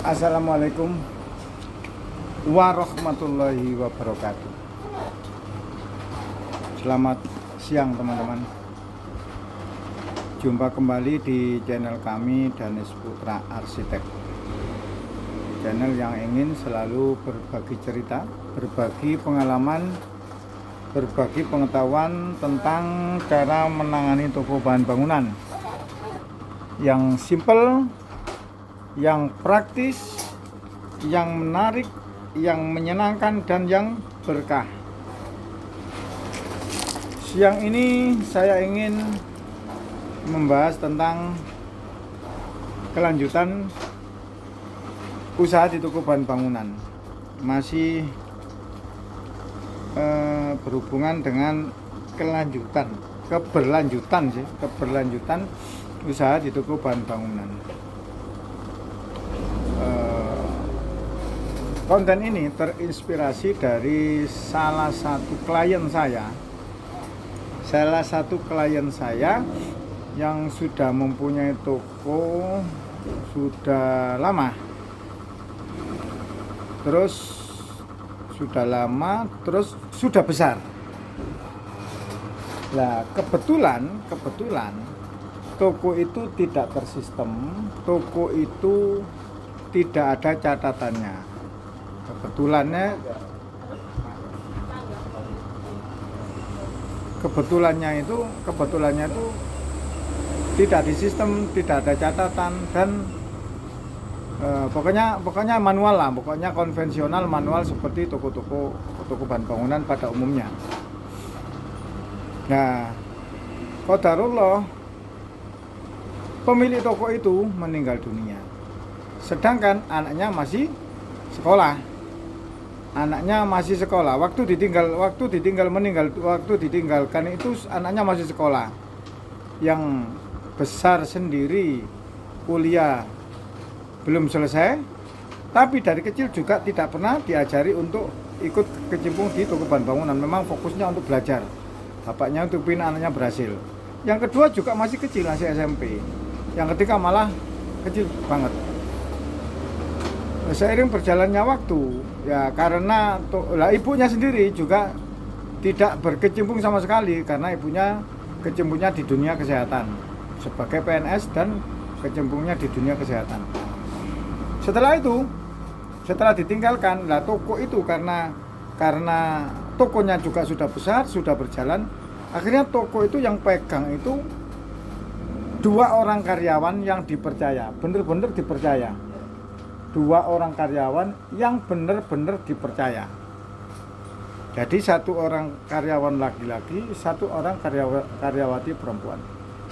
Assalamualaikum warahmatullahi wabarakatuh. Selamat siang teman-teman. Jumpa kembali di channel kami, Danis Putra Arsitek. Channel yang ingin selalu berbagi cerita, berbagi pengalaman, berbagi pengetahuan tentang cara menangani toko bahan bangunan yang simple, yang praktis, yang menarik, yang menyenangkan, dan yang berkah. Siang ini saya ingin membahas tentang kelanjutan usaha di toko bahan bangunan. Masih berhubungan dengan keberlanjutan usaha di toko bahan bangunan. Konten ini terinspirasi dari salah satu klien saya yang sudah mempunyai toko sudah lama, terus sudah besar. Nah, kebetulan toko itu tidak tersistem, toko itu tidak ada catatannya. Kebetulannya itu tidak di sistem, tidak ada catatan, dan pokoknya manual lah, pokoknya konvensional, manual seperti toko bahan bangunan pada umumnya. Nah, qadarullah, pemilik toko itu meninggal dunia, sedangkan anaknya masih sekolah. Waktu ditinggalkan itu anaknya masih sekolah. Yang besar sendiri kuliah belum selesai, tapi dari kecil juga tidak pernah diajari untuk ikut kecimpung di toko bahan bangunan. Memang fokusnya untuk belajar, bapaknya untuk pin anaknya berhasil. Yang kedua juga masih kecil, masih SMP. Yang ketiga malah kecil banget. Seiring berjalannya waktu, ya karena ibunya sendiri juga tidak berkecimpung sama sekali, karena ibunya kecimpungnya di dunia kesehatan sebagai PNS dan kecimpungnya di dunia kesehatan. Setelah ditinggalkan, toko itu karena tokonya juga sudah besar, sudah berjalan, akhirnya toko itu yang pegang itu 2 orang karyawan yang dipercaya, bener-bener dipercaya. 2 orang karyawan yang benar-benar dipercaya. Jadi 1 orang karyawan laki-laki, 1 orang karyawati perempuan.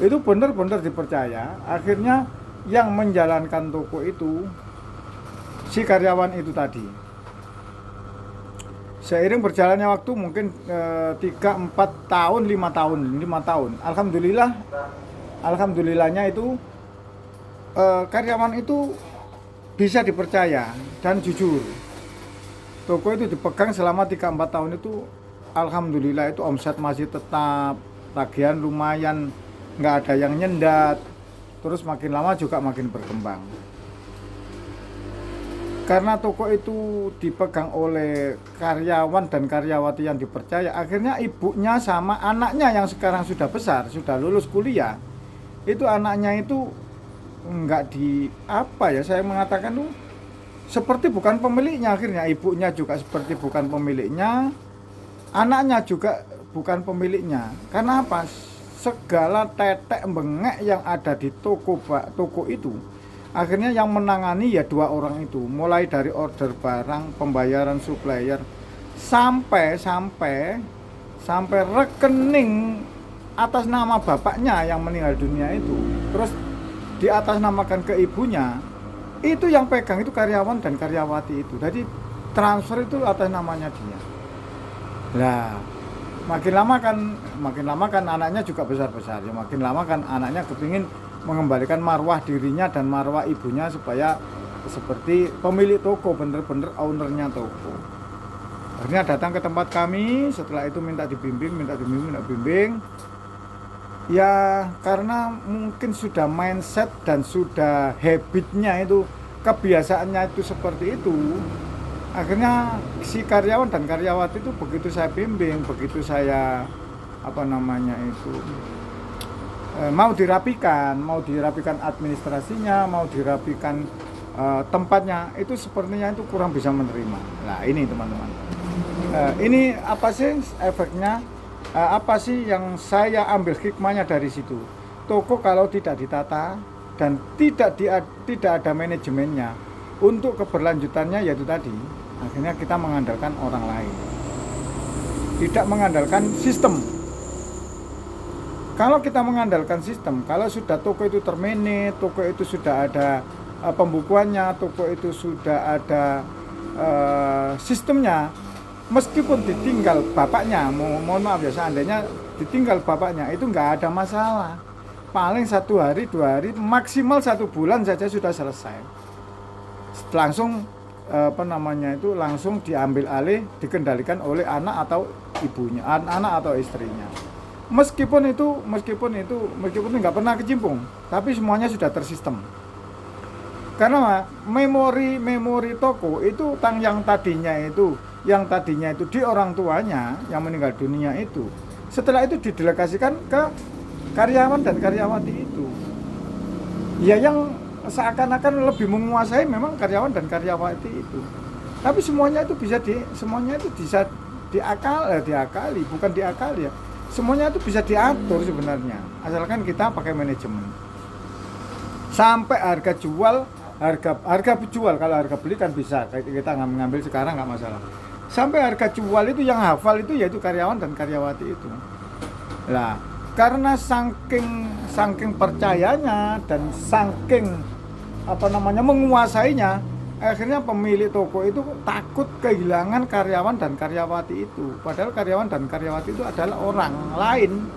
Itu benar-benar dipercaya. Akhirnya yang menjalankan toko itu si karyawan itu tadi. Seiring berjalannya waktu, mungkin 3, 4 tahun, 5 tahun. Alhamdulillahnya itu karyawan itu bisa dipercaya dan jujur. Toko itu dipegang selama 3-4 tahun itu, alhamdulillah itu omset masih tetap, tagihan lumayan, nggak ada yang nyendat. Terus makin lama juga makin berkembang. Karena toko itu dipegang oleh karyawan dan karyawati yang dipercaya, akhirnya ibunya sama anaknya yang sekarang sudah besar, sudah lulus kuliah, itu anaknya itu saya mengatakan tuh seperti bukan pemiliknya. Akhirnya ibunya juga seperti bukan pemiliknya, anaknya juga bukan pemiliknya. Karena apa? Segala tetek bengek yang ada di toko itu, akhirnya yang menangani ya 2 orang itu, mulai dari order barang, pembayaran supplier, sampai rekening atas nama bapaknya yang meninggal dunia itu, terus di atas namakan ke ibunya, itu yang pegang itu karyawan dan karyawati itu. Jadi transfer itu atas namanya dia. Lah, makin lama kan anaknya juga besar-besar. Ya makin lama kan anaknya kepingin mengembalikan marwah dirinya dan marwah ibunya supaya seperti pemilik toko, bener-bener ownernya toko. Akhirnya datang ke tempat kami, setelah itu minta dibimbing. Ya karena mungkin sudah mindset dan sudah habitnya itu kebiasaannya itu seperti itu, akhirnya si karyawan dan karyawati itu begitu saya bimbing, begitu saya mau dirapikan administrasinya, mau dirapikan tempatnya, itu sepertinya itu kurang bisa menerima. Nah ini teman-teman, ini apa sih efeknya, apa sih yang saya ambil hikmahnya dari situ. Toko kalau tidak ditata dan tidak ada manajemennya untuk keberlanjutannya, yaitu tadi akhirnya kita mengandalkan orang lain, tidak mengandalkan sistem. Kalau kita mengandalkan sistem, kalau sudah toko itu termanage, toko itu sudah ada pembukuannya, toko itu sudah ada sistemnya, meskipun ditinggal bapaknya, mohon maaf ya, seandainya ditinggal bapaknya itu nggak ada masalah, paling 1 hari 2 hari, maksimal 1 bulan saja sudah selesai, langsung langsung diambil alih, dikendalikan oleh anak atau ibunya, anak atau istrinya. Meskipun itu nggak pernah kecimpung, tapi semuanya sudah tersistem. Karena memori toko itu yang tadinya itu di orang tuanya yang meninggal dunia itu, setelah itu didelegasikan ke karyawan dan karyawati itu. Ya yang seakan-akan lebih menguasai memang karyawan dan karyawati itu. Tapi semuanya itu bisa diakali, bukan diakali ya. Semuanya itu bisa diatur sebenarnya, asalkan kita pakai manajemen. Sampai harga jual, kalau harga beli kan bisa kita ngambil sekarang nggak masalah. Sampai harga jual itu yang hafal itu yaitu karyawan dan karyawati itu. Lah, karena saking percayanya dan saking menguasainya, akhirnya pemilik toko itu takut kehilangan karyawan dan karyawati itu. Padahal karyawan dan karyawati itu adalah orang lain,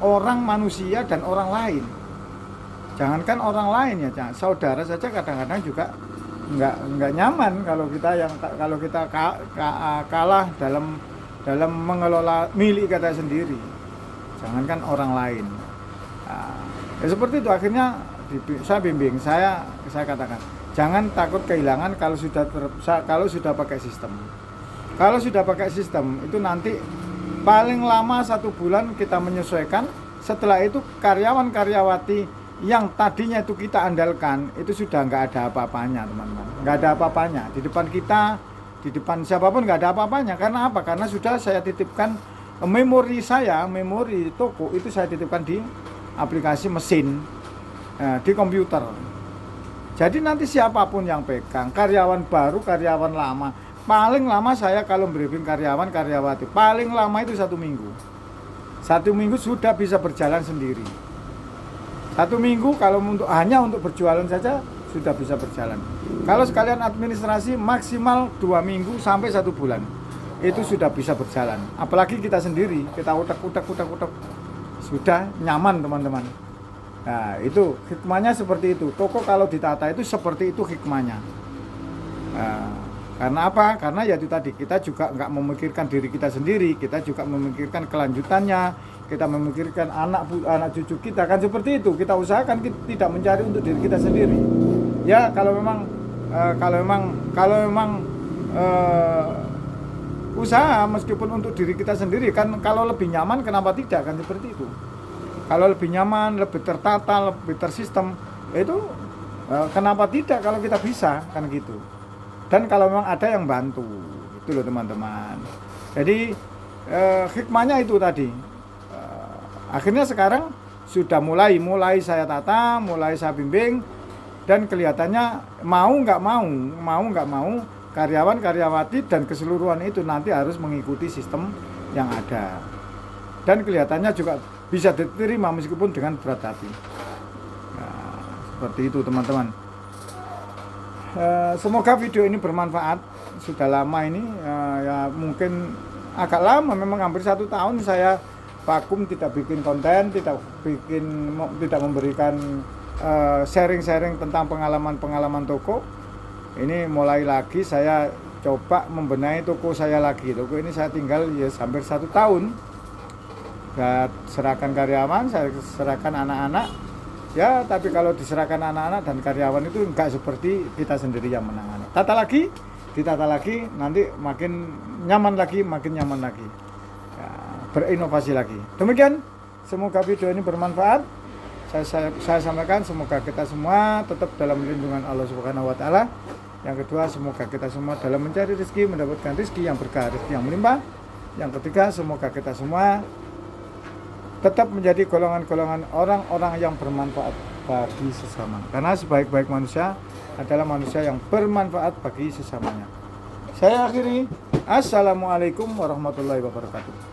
orang manusia dan orang lain. Jangankan orang lain ya, saudara saja kadang-kadang juga nggak nyaman kalau kita kalah dalam mengelola milik kita sendiri. Jangankan orang lain. Nah, ya seperti itu, akhirnya saya bimbing, saya katakan, jangan takut kehilangan kalau sudah pakai sistem. Kalau sudah pakai sistem itu nanti paling lama 1 bulan kita menyesuaikan. Setelah itu karyawan karyawati yang tadinya itu kita andalkan itu sudah nggak ada apa-apanya, teman-teman. Nggak ada apa-apanya di depan kita, di depan siapapun nggak ada apa-apanya. Karena apa? Karena sudah saya titipkan memori toko itu saya titipkan di aplikasi mesin, di komputer. Jadi nanti siapapun yang pegang, karyawan baru, karyawan lama, paling lama saya kalau briefing karyawan karyawati paling lama itu 1 minggu. 1 minggu sudah bisa berjalan sendiri. 1 minggu kalau hanya untuk berjualan saja sudah bisa berjalan. Kalau sekalian administrasi maksimal 2 minggu sampai 1 bulan itu sudah bisa berjalan. Apalagi kita sendiri, kita utak sudah nyaman, teman-teman. Nah itu hikmahnya seperti itu. Toko kalau ditata itu seperti itu hikmahnya. Karena apa? Karena ya itu tadi, kita juga nggak memikirkan diri kita sendiri, kita juga memikirkan kelanjutannya, kita memikirkan anak cucu kita, kan seperti itu. Kita usahakan kita tidak mencari untuk diri kita sendiri. Ya kalau memang usaha meskipun untuk diri kita sendiri, kan kalau lebih nyaman kenapa tidak, kan seperti itu. Kalau lebih nyaman, lebih tertata, lebih tersistem, itu kenapa tidak kalau kita bisa, kan gitu. Dan kalau memang ada yang bantu, itu loh teman-teman. Jadi hikmahnya itu tadi. Akhirnya sekarang sudah mulai saya tata, mulai saya bimbing, dan kelihatannya mau nggak mau karyawan karyawati dan keseluruhan itu nanti harus mengikuti sistem yang ada. Dan kelihatannya juga bisa diterima meskipun dengan berat hati. Nah, seperti itu teman-teman. Semoga video ini bermanfaat. Sudah lama ini, ya mungkin agak lama, memang hampir 1 tahun saya vakum, tidak bikin konten, tidak memberikan sharing-sharing tentang pengalaman toko. Ini mulai lagi saya coba membenahi toko saya lagi. Toko ini saya tinggal ya hampir 1 tahun. Saya serahkan karyawan, saya serahkan anak-anak, Ya, tapi kalau diserahkan anak-anak dan karyawan itu enggak seperti kita sendiri yang menangani. Ditata lagi, nanti makin nyaman lagi, ya, berinovasi lagi. Demikian, semoga video ini bermanfaat. Saya sampaikan, semoga kita semua tetap dalam lindungan Allah Subhanahu Wa Taala. Yang kedua, semoga kita semua dalam mencari rezeki mendapatkan rezeki yang berkah, rezeki yang melimpah. Yang ketiga, semoga kita semua tetap menjadi golongan-golongan orang-orang yang bermanfaat bagi sesama. Karena sebaik-baik manusia adalah manusia yang bermanfaat bagi sesamanya. Saya akhiri. Assalamualaikum warahmatullahi wabarakatuh.